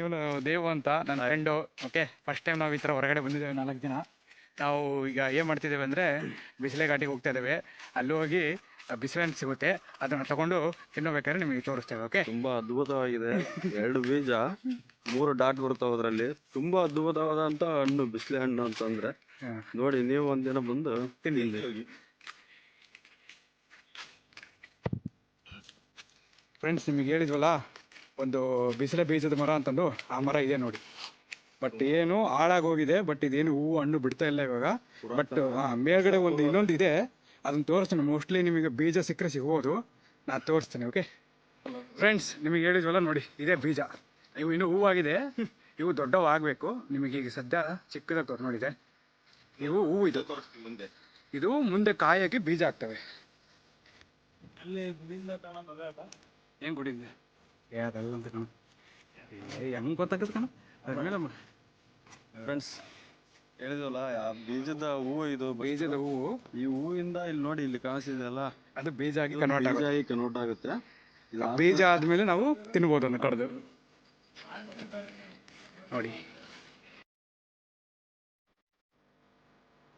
ಇವನು ದೇವು ಅಂತ ನನ್ನ ಫ್ರೆಂಡು. ಓಕೆ, ಫಸ್ಟ್ ಟೈಮ್ ನಾವು ಈ ಥರ ಹೊರಗಡೆ ಬಂದಿದ್ದೇವೆ 4 ದಿನ. ನಾವು ಈಗ ಏನು ಮಾಡ್ತಿದ್ದೇವೆ ಅಂದರೆ ಬಿಸಿಲೆ ಘಾಟಿಗೆ ಹೋಗ್ತಾ ಇದ್ದೇವೆ. ಅಲ್ಲಿ ಹೋಗಿ ಬಿಸಿಲನ್ನು ಸಿಗುತ್ತೆ, ಅದನ್ನು ತಗೊಂಡು ತಿನ್ನಬೇಕಾದ್ರೆ ನಿಮಗೆ ತೋರಿಸ್ತೇವೆ. ಓಕೆ, ತುಂಬಾ ಅದ್ಭುತವಾಗಿದೆ. 2 ಬೀಜ 3 ಡಾಟ್ ಬರ್ತಾವ ಅದರಲ್ಲಿ. ತುಂಬಾ ಅದ್ಭುತವಾದಂತ ಹಣ್ಣು ಬಿಸಿಲೆ ಹಣ್ಣು ಅಂತಂದ್ರೆ ನೋಡಿ, ನೀವು ಒಂದಿನ ಬಂದು ತಿನ್ನಿ. ಫ್ರೆಂಡ್ಸ್, ನಿಮಗೆ ಹೇಳಿದ್ವಲ್ಲ ಒಂದು ಬಿಸಿಲೆ ಬೀಜದ ಮರ ಅಂತಂದು, ಆ ಮರ ಇದೆ ನೋಡಿ. ಬಟ್ ಏನು ಹಾಳಾಗೋಗಿದೆ, ಬಟ್ ಇದೇನು ಹೂವು ಹಣ್ಣು ಬಿಡ್ತಾ ಇಲ್ಲ ಇವಾಗ. ಬಟ್ ಮೇಲ್ಗಡೆ ಒಂದು ಇನ್ನೊಂದು ಇದೆ, ಅದನ್ನು ತೋರಿಸ್ತೇನೆ. ಮೋಸ್ಟ್ಲಿ ನಿಮಗೆ ಬೀಜ ಸಿಕ್ಕರೆ ಸಿಗ್ಬೋದು, ನಾನು ತೋರಿಸ್ತೇನೆ. ಓಕೆ ಫ್ರೆಂಡ್ಸ್, ನಿಮಗೆ ಹೇಳಿದ್ವಲ್ಲ ನೋಡಿ, ಇದೇ ಬೀಜ. ಇವು ಇನ್ನೂ ಹೂವಾಗಿದೆ, ಇವು ದೊಡ್ಡವಾಗಬೇಕು. ನಿಮಗೆ ಈಗ ಸದ್ಯ ಚಿಕ್ಕದಾಗಿ ತೋರಿಸಿ ನೋಡಿದೆ. ಇವು ಹೂವು ಇದು ಮುಂದೆ ಕಾಯಕ್ಕೆ ಬೀಜ ಆಗ್ತವೆ. ಏನು ಕುಡಿದ್ದೆ ಅದಲ್ಲಂತ ಹೆಂಗೆ ಗೊತ್ತಾಗತ್ತೆ ಕಣ. ಫ್ರೆಂಡ್ಸ್, ಹೇಳಿದ್ವಲ್ಲ ಬೀಜದ ಹೂವು, ಇದು ಬೀಜದ ಹೂವು. ಈ ಹೂವಿಂದ ಇಲ್ಲಿ ನೋಡಿ, ಇಲ್ಲಿ ಕಾಣಿಸಿದೆಯಲ್ಲ, ಅದು ಬೀಜ ಆಗಿ ಕನ್ವರ್ಟ್ ಆಗುತ್ತೆ. ಬೀಜ ಆದ್ಮೇಲೆ ನಾವು ತಿನ್ಬೋದು ಅಂತ ಕಡ್ದು ನೋಡಿ.